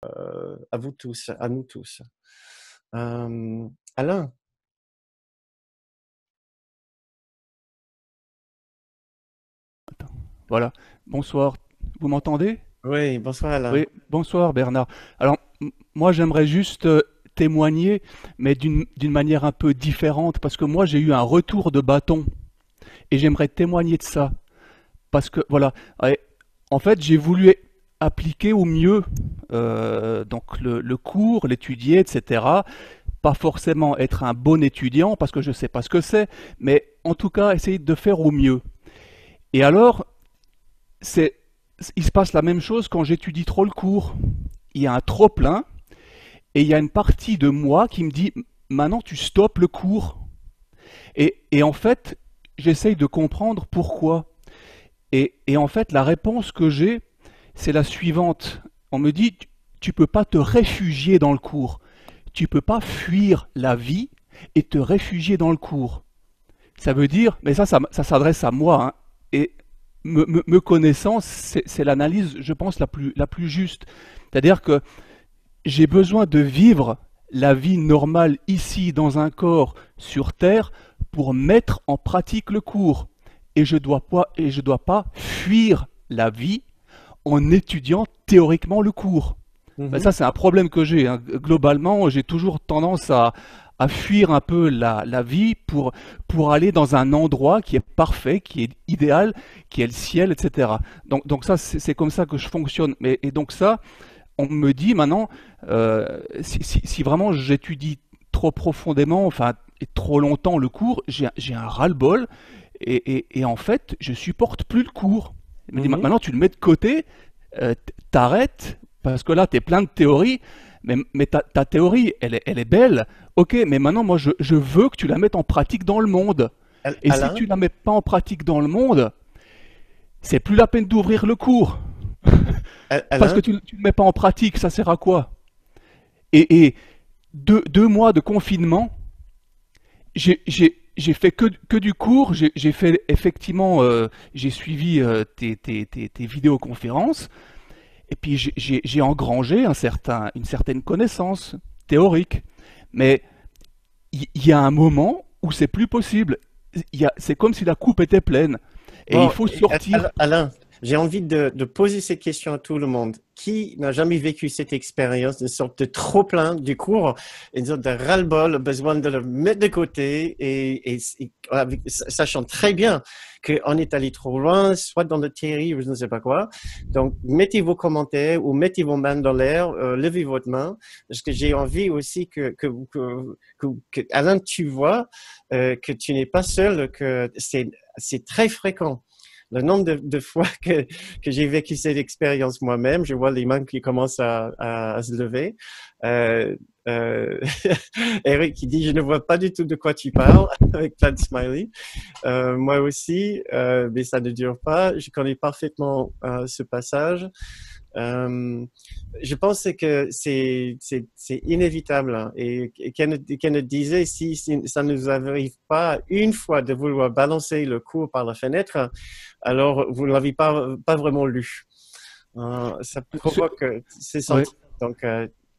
à vous tous, à nous tous. Alain? Voilà. Bonsoir. Vous m'entendez? Oui, bonsoir Alain. Oui, bonsoir Bernard. Alors, moi j'aimerais juste témoigner, mais d'une manière un peu différente, parce que moi j'ai eu un retour de bâton, et j'aimerais témoigner de ça. Parce que, voilà, ouais, en fait j'ai voulu appliquer au mieux donc le cours, l'étudier, etc. Pas forcément être un bon étudiant, parce que je ne sais pas ce que c'est, mais en tout cas essayer de faire au mieux. Et alors, c'est, il se passe la même chose quand j'étudie trop le cours. Il y a un trop plein et il y a une partie de moi qui me dit maintenant tu stoppes le cours. Et en fait, j'essaye de comprendre pourquoi. Et en fait, la réponse que j'ai, c'est la suivante. On me dit tu peux pas te réfugier dans le cours. Tu peux pas fuir la vie et te réfugier dans le cours. Ça veut dire, mais ça s'adresse à moi, hein, et me connaissant, c'est l'analyse, je pense, la plus juste. C'est-à-dire que j'ai besoin de vivre la vie normale ici, dans un corps, sur Terre, pour mettre en pratique le cours. Et je dois pas fuir la vie en étudiant théoriquement le cours. Ben Mhm. ça, c'est un problème que j'ai, hein. Globalement, j'ai toujours tendance à fuir un peu la vie pour aller dans un endroit qui est parfait, qui est idéal, qui est le ciel, etc. Donc ça, c'est comme ça que je fonctionne. Et donc ça, on me dit maintenant, si vraiment j'étudie trop profondément, enfin, et trop longtemps le cours, j'ai un ras-le-bol, et en fait, je supporte plus le cours. Il me dit, Mhm. maintenant tu le mets de côté, t'arrêtes, parce que là, tu es plein de théories, mais ta théorie, elle est belle, ok, mais maintenant, moi, je veux que tu la mettes en pratique dans le monde. Et si Alain? tu la mets pas en pratique dans le monde, c'est plus la peine d'ouvrir le cours, parce que Alain? tu ne le mets pas en pratique, ça sert à quoi? Et deux mois de confinement, j'ai fait que du cours, j'ai fait effectivement, j'ai suivi tes vidéoconférences, et puis j'ai engrangé une certaine connaissance théorique. Mais il y a un moment où c'est plus possible. C'est comme si la coupe était pleine. Et il Bon, faut sortir. Alain, j'ai envie de poser cette question à tout le monde. Qui n'a jamais vécu cette expérience, une sorte de trop-plein du cours, une sorte de ras-le-bol, besoin de le mettre de côté sachant très bien qu'on est allé trop loin, soit dans le théorie ou je ne sais pas quoi. Donc, mettez vos commentaires ou mettez vos mains dans l'air, levez votre main, parce que j'ai envie aussi que Alain, tu vois que tu n'es pas seul, que c'est très fréquent. Le nombre de fois que j'ai vécu cette expérience moi-même, je vois les mains qui commencent à se lever. Euh, euh, Eric qui dit, je ne vois pas du tout de quoi tu parles, avec plein de smiley. Moi aussi, mais ça ne dure pas. Je connais parfaitement ce passage. Euh, je pense que c'est inévitable, hein. Et Kenneth disait, si ça ne nous arrive pas une fois de vouloir balancer le cours par la fenêtre, alors vous ne l'avez pas vraiment lu. Ça Ce, provoque ces ouais. sentiments. Donc,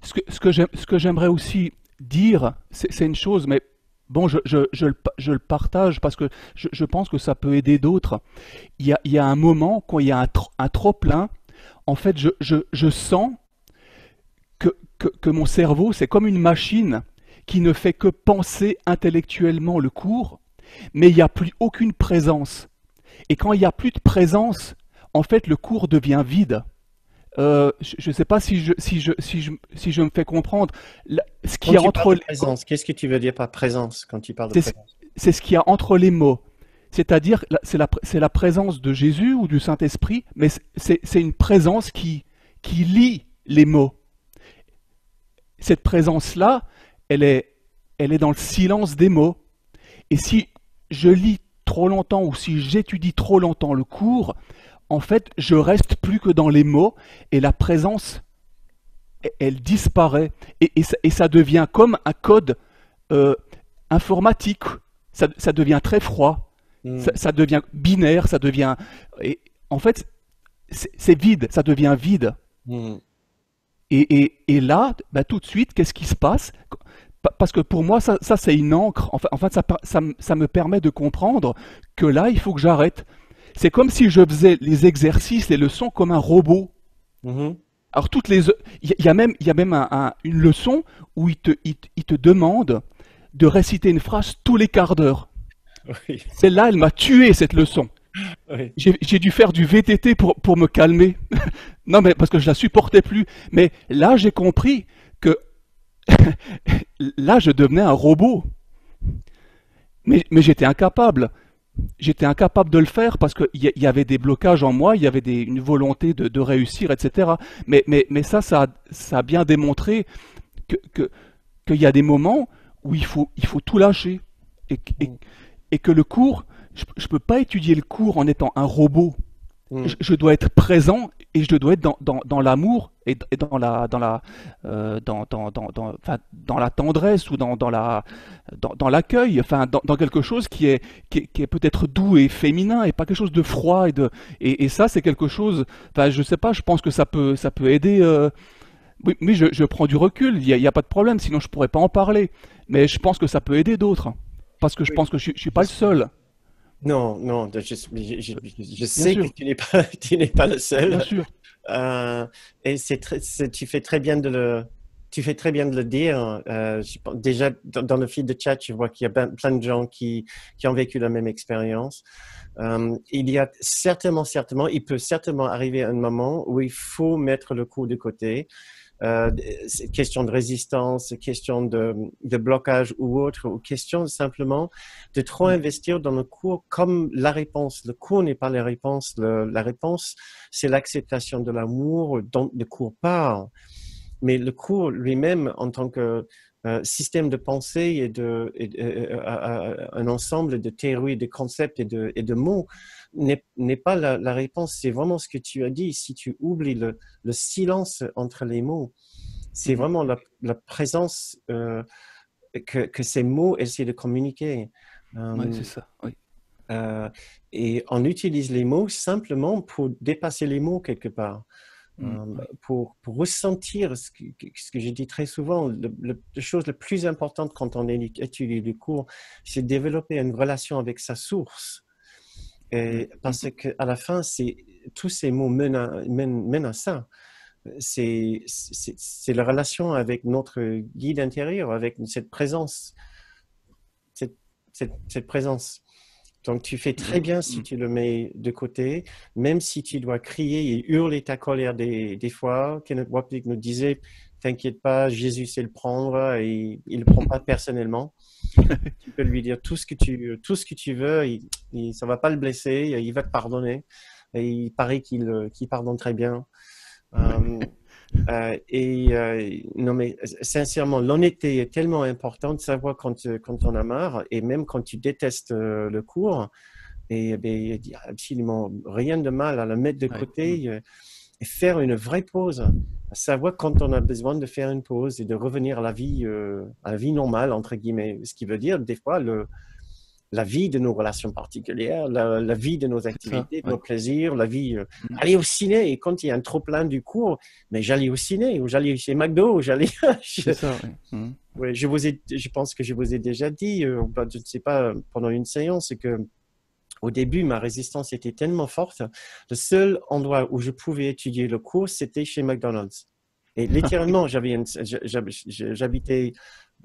Ce que j'aimerais aussi dire, c'est une chose, mais bon, je le partage parce que je pense que ça peut aider d'autres. Il y a un moment, quand il y a un trop-plein, en fait, je sens que mon cerveau, c'est comme une machine qui ne fait que penser intellectuellement le cours, mais il n'y a plus aucune présence. Et quand il n'y a plus de présence, en fait, le cours devient vide. Je ne sais pas si je me fais comprendre. Ce qu'il quand y a tu parles entre de les mots, présence, qu'est-ce que tu veux dire par présence quand tu parles de c'est ce, présence? c'est ce qu'il y a entre les mots. C'est-à-dire, c'est la présence de Jésus ou du Saint-Esprit, mais c'est une présence qui lie les mots. Cette présence-là, elle est, elle est dans le silence des mots. Et si je lis trop longtemps ou si j'étudie trop longtemps le cours, en fait, je reste plus que dans les mots et la présence, elle disparaît. Et ça devient comme un code euh, informatique. Ça devient très froid. Hmm. Ça devient binaire. Ça devient. Et en fait, c'est vide. Ça devient vide. Hmm. Et là, bah, tout de suite, qu'est-ce qui se passe? Parce que pour moi, ça c'est une encre. En fait, ça me permet de comprendre que là, il faut que j'arrête. C'est comme si je faisais les exercices, les leçons comme un robot. Mhm. Alors il y a même une leçon où il te demande de réciter une phrase tous les quarts d'heure. Oui, Celle-là, elle m'a tué cette leçon. oui. J'ai dû faire du VTT pour me calmer. Non, mais parce que je la supportais plus. Mais là, j'ai compris que là, je devenais un robot. Mais j'étais incapable. J'étais incapable de le faire parce qu'il y avait des blocages en moi, il y avait une volonté de réussir, etc. Mais ça a bien démontré que, que- qu'il y a des moments où il faut tout lâcher. Et, et- Mm. et que le cours, je ne peux pas étudier le cours en étant un robot. Mm. Je dois être présent et je dois être dans l'amour et enfin, dans la tendresse ou dans l'accueil, enfin, dans quelque chose qui est peut-être doux et féminin et pas quelque chose de froid et ça c'est quelque chose, enfin, je sais pas, je pense que ça peut aider. Oui, mais je prends du recul, il y a pas de problème, sinon je pourrais pas en parler. Mais je pense que ça peut aider d'autres parce que je Oui, pense que je suis pas le j'espère. seul, Non, non, je bien sais que sûr, tu n'es pas, tu n'es pas le bien seul. sûr. Euh, et tu fais très bien tu fais très bien de le dire. Déjà, dans le fil de chat, je vois qu'il y a plein de gens qui ont vécu la même expérience. Il y a certainement, il peut certainement arriver un moment où il faut mettre le coup de côté. C'est question de résistance, question de blocage ou autre, ou question simplement de trop Mm. investir dans le cours comme la réponse. Le cours n'est pas la réponse. La réponse, c'est l'acceptation de l'amour dont le cours parle. Mais le cours lui-même, en tant que système de pensée un ensemble de théories, de concepts et de mots, n'est pas la réponse. C'est vraiment ce que tu as dit. Si tu oublies le silence entre les mots, c'est Mhm. vraiment la présence que ces mots essaient de communiquer. Ouais, c'est Euh, ça. Oui. euh, et on utilise les mots simplement pour dépasser les mots quelque part. Mm. Oui. Pour ressentir ce que je dis très souvent, la chose la plus importante quand on étudie le cours, c'est de développer une relation avec sa source. Mm. Et parce Mhm. qu'à la fin, tous ces mots mènent à ça. C'est la relation avec notre guide intérieur, avec cette présence, cette, cette présence. Donc, tu fais très Et, bien si mm. tu le mets de côté, même si tu dois crier et hurler ta colère des fois. Kenneth Wapnick nous disait, t'inquiète pas, Jésus sait le prendre et il le prend pas personnellement. Tu peux lui dire tout ce que tu veux, ça va pas le blesser, il va te pardonner. Et il paraît qu'il pardonne très bien. Euh, non, mais sincèrement, l'honnêteté est tellement importante de savoir quand on a marre et même quand tu détestes le cours. Et ben, il n'y a absolument rien de mal à le mettre de Ouais. Mm. côté et faire une vraie pause. À savoir quand on a besoin de faire une pause et de revenir à la vie normale, entre guillemets. Ce qui veut dire, des fois, la vie de nos relations particulières, la vie de nos C'est ça. activités, de nos Ouais. plaisirs, la vie, Mm. aller au ciné. Et quand il y a un trop-plein du cours, mais j'allais au ciné, ou j'allais chez McDo, ou j'allais. C'est ça. Ouais. Mm. Ouais, je pense que je vous ai déjà dit, je ne sais pas, pendant une séance, que au début, ma résistance était tellement forte. Le seul endroit où je pouvais étudier le cours, c'était chez McDonald's. Et littéralement, j'habitais,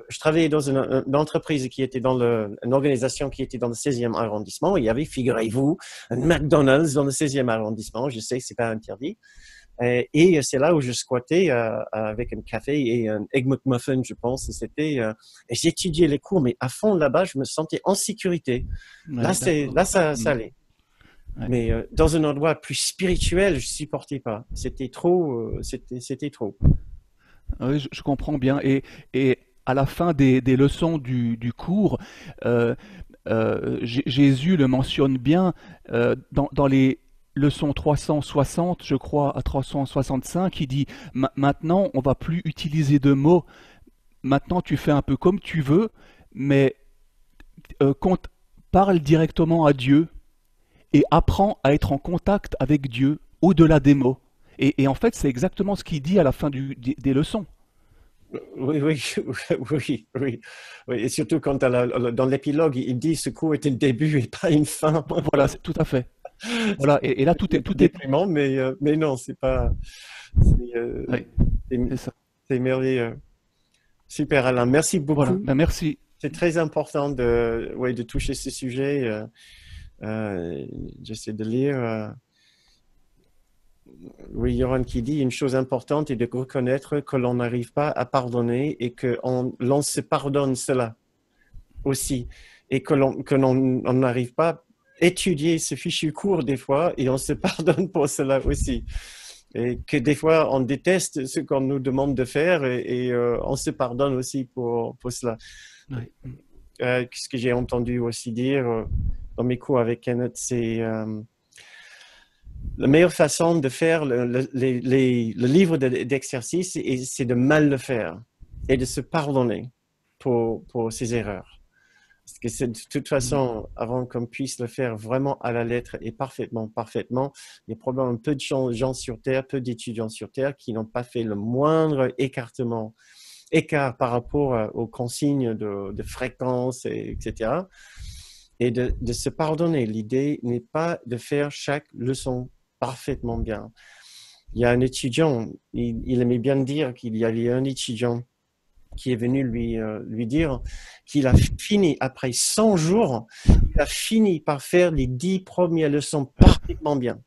je travaillais dans une entreprise qui était une organisation qui était dans le 16e arrondissement. Il y avait, figurez-vous, un McDonald's dans le 16e arrondissement. Je sais que c'est pas interdit. Et c'est là où je squattais avec un café et un Egg McMuffin, je pense. Et j'étudiais les cours, mais à fond là-bas, je me sentais en sécurité. Ouais, Là, d'accord. ça Mm. allait. Ouais. Mais dans un endroit plus spirituel, je supportais pas. C'était trop. Oui, je comprends bien. Et à la fin des leçons du cours, euh, Jésus le mentionne bien dans les leçons 360, je crois, à 365, il dit, Maintenant, on va plus utiliser de mots. Maintenant, tu fais un peu comme tu veux, mais parle directement à Dieu et apprends à être en contact avec Dieu au-delà des mots. Et en fait, c'est exactement ce qu'il dit à la fin des leçons. Oui, oui, oui, oui, oui. Et surtout quand dans l'épilogue, il dit ce cours est un début et pas une fin. Voilà, c'est tout à fait. Voilà, et là, C'est un peu tout est... déprimant, mais non, c'est pas. C'est Oui, c'est- c'est ça. c'est merveilleux. Super, Alain. Merci Voilà, beaucoup. ben merci. C'est très important ouais, de toucher ce sujet. J'essaie de lire. Oui, Yoran qui dit une chose importante est de reconnaître que l'on n'arrive pas à pardonner et que l'on se pardonne cela aussi. Et on n'arrive pas à étudier ce fichu court des fois et on se pardonne pour cela aussi. Et que des fois on déteste ce qu'on nous demande de faire et on se pardonne aussi pour cela. Oui, Ce que j'ai entendu aussi dire dans mes cours avec Kenneth, c'est la meilleure façon de faire le livre d'exercice, c'est de mal le faire et de se pardonner pour ses erreurs. Parce que c'est de toute façon, avant qu'on puisse le faire vraiment à la lettre et parfaitement, il y a probablement peu de gens sur Terre, peu d'étudiants sur Terre qui n'ont pas fait le moindre écart par rapport aux consignes de fréquence, etc. Et de se pardonner. L'idée n'est pas de faire chaque leçon parfaitement bien. Il y a un étudiant, il aimait bien dire qu'il y avait un étudiant qui est venu lui dire qu'il a fini, après 100 jours, il a fini par faire les 10 premières leçons parfaitement bien.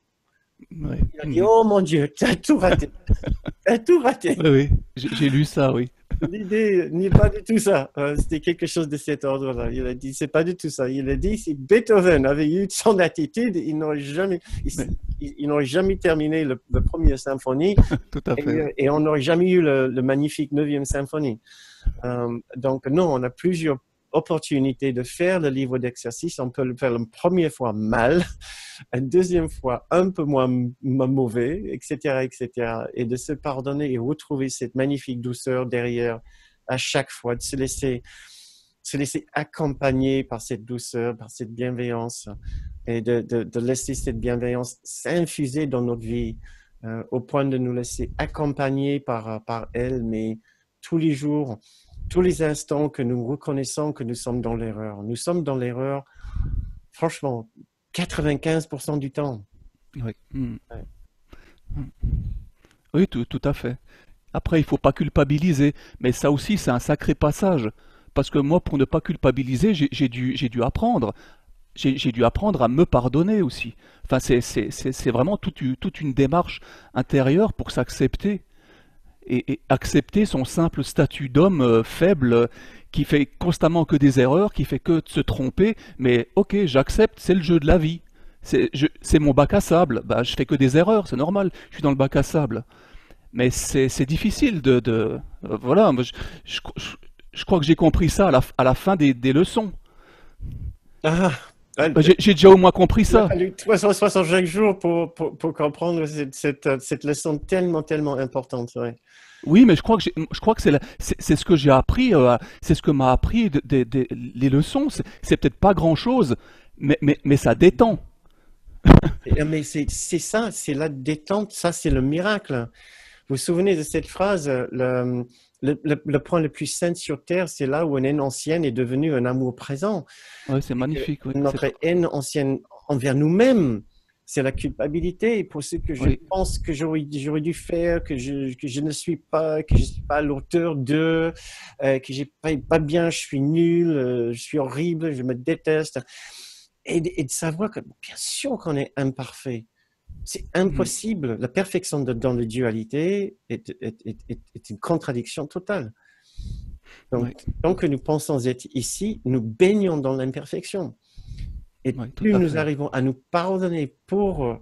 oui. Il a dit, oh mon Dieu, tu as tout raté. Tu as tout raté. Oui, oui, j'ai lu ça, oui. L'idée n'est pas du tout ça. C'était quelque chose de cet ordre-là. Il a dit, c'est pas du tout ça. Il a dit, si Beethoven avait eu son attitude, il n'aurait jamais, Oui, il n'aurait jamais terminé le première symphonie tout à fait, oui. et on n'aurait jamais eu le magnifique 9e symphonie. Donc, non, on a plusieurs opportunités de faire le livre d'exercice. On peut le faire la première fois mal, une deuxième fois un peu moins mauvais, etc., etc. Et de se pardonner et retrouver cette magnifique douceur derrière à chaque fois, de se laisser accompagner par cette douceur, par cette bienveillance et de laisser cette bienveillance s'infuser dans notre vie au point de nous laisser accompagner par elle, mais tous les jours, tous les instants que nous reconnaissons que nous sommes dans l'erreur. Nous sommes dans l'erreur, franchement, 95% du temps. Oui, Ouais. oui, tout à fait. Après, il faut pas culpabiliser, mais ça aussi, c'est un sacré passage. Parce que moi, pour ne pas culpabiliser, j'ai dû apprendre. J'ai dû apprendre à me pardonner aussi. Enfin, c'est vraiment toute une démarche intérieure pour s'accepter. Et accepter son simple statut d'homme faible qui fait constamment que des erreurs, qui fait que de se tromper. Mais ok, j'accepte, c'est le jeu de la vie. C'est mon bac à sable. Bah, je fais que des erreurs, c'est normal. Je suis dans le bac à sable. Mais c'est difficile voilà, moi, je crois que j'ai compris ça à la fin des leçons. Ah, Bah, j'ai déjà au moins compris il a ça. fallu 365 jours pour comprendre cette leçon tellement, tellement importante. Ouais. Oui, mais je crois que c'est ce que j'ai appris, c'est ce que m'a appris les leçons. C'est peut-être pas grand-chose, mais ça détend. Mais c'est ça, c'est la détente, ça c'est le miracle. Vous vous souvenez de cette phrase, le point le plus saint sur Terre, c'est là où une haine ancienne est devenue un amour présent. Ouais, c'est magnifique, oui. Notre haine ancienne envers nous-mêmes, c'est la culpabilité pour ce que je Oui, pense que j'aurais dû faire, que je ne suis pas, que je suis pas l'auteur de, que j'ai pas bien, je suis nul, je suis horrible, je me déteste. Et de savoir que bien sûr qu'on est imparfait. C'est mm, impossible. La perfection dans la dualité est une contradiction totale. oui, Donc, tant que nous pensons être ici, nous baignons dans l'imperfection. Et oui, tout plus à nous fait. arrivons à nous pardonner pour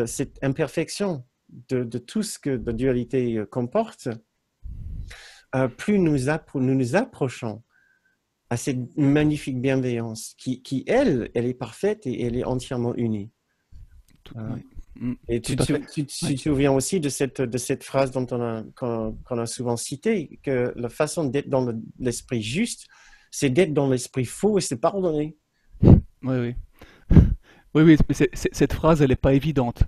cette imperfection de tout ce que la dualité comporte, plus nous nous approchons à cette magnifique bienveillance elle est parfaite et elle est entièrement unie. Oui, Et tout à fait. tu te Oui, souviens aussi de cette phrase qu'on a souvent citée, que la façon d'être dans l'esprit juste, c'est d'être dans l'esprit faux et c'est pardonner. oui, oui. Oui, oui, mais cette phrase, elle n'est pas évidente.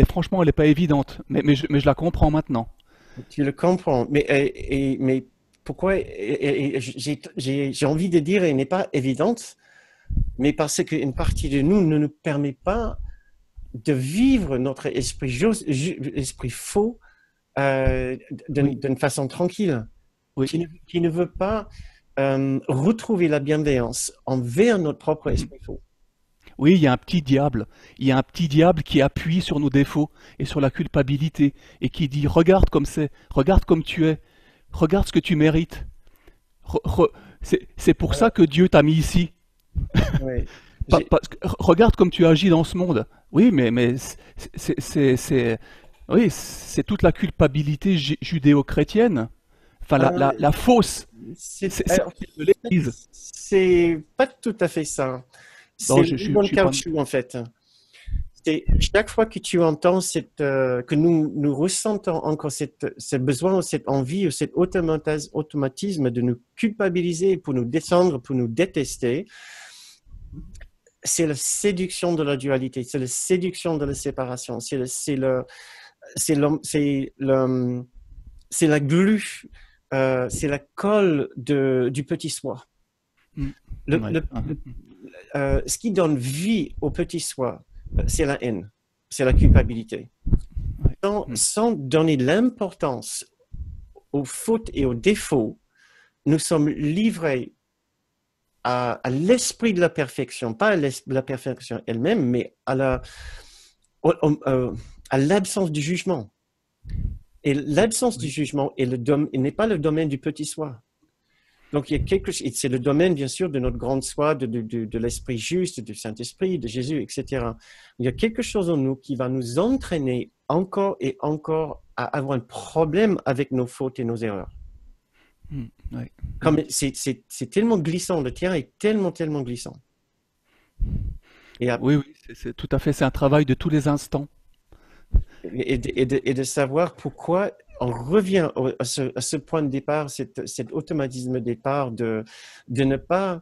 franchement, elle est pas évidente, mais je la comprends maintenant. Tu le comprends. Mais pourquoi j'ai envie de dire, elle n'est pas évidente, mais parce qu'une partie de nous ne nous permet pas de vivre notre esprit faux Oui, d'une façon tranquille, oui, qui ne veut pas retrouver la bienveillance envers notre propre mhm. esprit faux. Oui, il y a un petit diable. Il y a un petit diable qui appuie sur nos défauts et sur la culpabilité et qui dit regarde comme c'est, regarde comme tu es, regarde ce que tu mérites. C'est pour ça Alors, que Dieu t'a mis ici. ouais. J'ai- Regarde comme tu agis dans ce monde. Oui, mais oui, c'est toute la culpabilité judéo-chrétienne. Enfin, euh, la fausse. C'est alors, de l'Église. c'est pas tout à fait ça. Non, C'est le bon je suis pas. caoutchouc, en fait. C'est chaque fois que tu entends que nous ressentons encore ce besoin, cette envie ou cet automatisme de nous culpabiliser pour nous descendre, pour nous détester, c'est la séduction de la dualité, c'est la séduction de la séparation, c'est c'est la glu, c'est la colle du petit soi. Mm. Le, Ouais. le, le, ce qui donne vie au petit soi, c'est la haine, c'est la culpabilité. Ouais. Mm. Sans donner l'importance aux fautes et aux défauts, nous sommes livrés à l'esprit de la perfection, pas à la perfection elle-même, mais à l'absence du jugement. Et l'absence du Oui. jugement n'est pas le domaine du petit soi. Donc, il y a quelque chose, c'est le domaine, bien sûr, de notre grande soi, de l'esprit juste, du Saint-Esprit, de Jésus, etc. Il y a quelque chose en nous qui va nous entraîner encore et encore à avoir un problème avec nos fautes et nos erreurs. Mm. Ouais. Comme c'est tellement glissant, le terrain est tellement glissant. Et, Oui, oui, c'est tout à fait. C'est un travail de tous les instants. et de savoir pourquoi on revient à ce point de départ, cet automatisme de départ de ne pas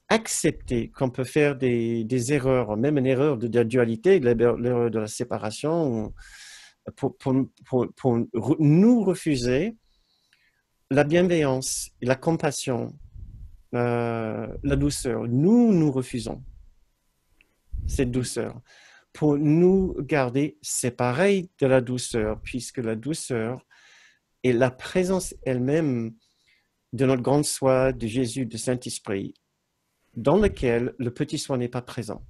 accepter qu'on peut faire des erreurs, même une erreur de la dualité, l'erreur de la séparation, pour nous refuser la bienveillance, la compassion, la douceur. Nous refusons cette douceur. Pour nous garder séparés de la douceur, puisque la douceur est la présence elle-même de notre grande soi, de Jésus, de Saint-Esprit, dans lequel le petit soi n'est pas présent.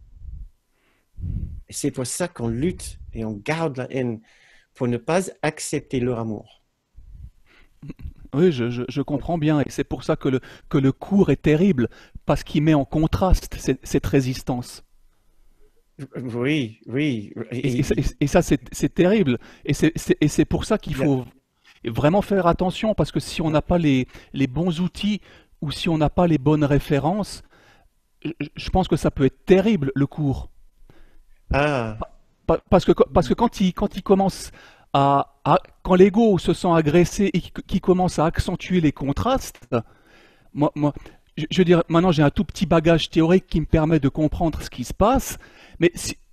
Et c'est pour ça qu'on lutte et on garde la haine, pour ne pas accepter leur amour. Oui, je comprends bien. Et c'est pour ça que le cours est terrible, parce qu'il met en contraste cette résistance. Oui, oui. Et ça, c'est terrible. Et c'est pour ça qu'il faut vraiment faire attention, parce que si on n'a pas les bons outils ou si on n'a pas les bonnes références, je pense que ça peut être terrible, le cours. Ah, Parce que quand il commence quand l'ego se sent agressé et qu'il commence à accentuer les contrastes, moi, je veux dire, maintenant j'ai un tout petit bagage théorique qui me permet de comprendre ce qui se passe, mais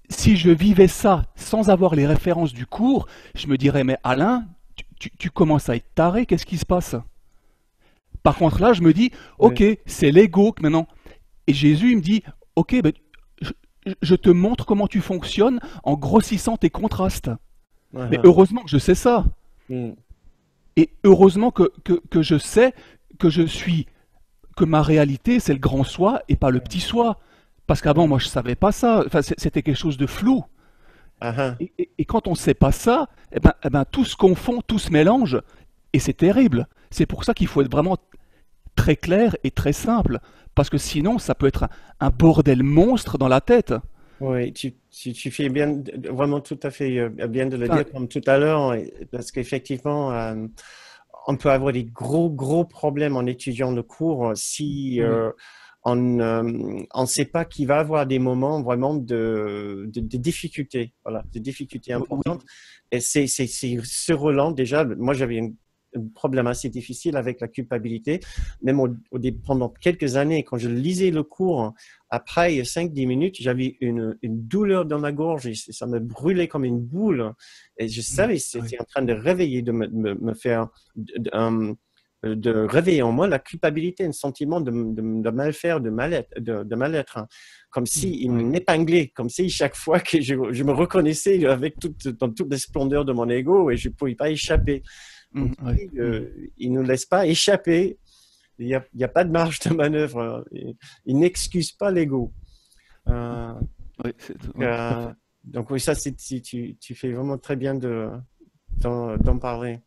si je vivais ça sans avoir les références du cours, je me dirais, mais Alain, tu commences à être taré, qu'est-ce qui se passe? Par contre, là, je me dis, oui. ok, c'est l'ego que maintenant. Et Jésus, il me dit, ok, ben, je, je te montre comment tu fonctionnes en grossissant tes contrastes. Mais Ah, heureusement que je sais ça. mm, Et heureusement que je sais que je suis, que ma réalité, c'est le grand soi et pas le petit soi. Parce qu'avant, moi, je savais pas ça. Enfin, c'était quelque chose de flou. ah, Et quand on ne sait pas ça, eh ben, tout se confond, tout se mélange. Et c'est terrible. C'est pour ça qu'il faut être vraiment très clair et très simple. Parce que sinon, ça peut être un bordel monstre dans la tête. oui, tu fais bien, vraiment tout à fait bien de le Enfin, dire comme tout à l'heure, parce qu'effectivement, on peut avoir des gros problèmes en étudiant le cours si oui, on ne sait pas qu'il va avoir des moments vraiment de difficultés, voilà, de difficultés oui, importantes. Et c'est ce Roland, déjà, moi j'avais une un problème assez difficile avec la culpabilité. Même pendant quelques années, quand je lisais le cours, après 5-10 minutes, j'avais une douleur dans ma gorge et ça me brûlait comme une boule. Et je savais que Oui. c'était en train de réveiller, de me faire, de réveiller en moi la culpabilité, un sentiment de mal faire, de mal-être, comme si il Oui. m'épinglait, comme si chaque fois que je me reconnaissais dans toute la splendeur de mon ego et je ne pouvais pas échapper. Donc, Oui. il ne nous laisse pas échapper. Il y a pas de marge de manœuvre. Il n'excuse pas l'ego. Euh, Oui, donc, oui, tout à fait. donc oui, ça, tu fais vraiment très bien d'en parler.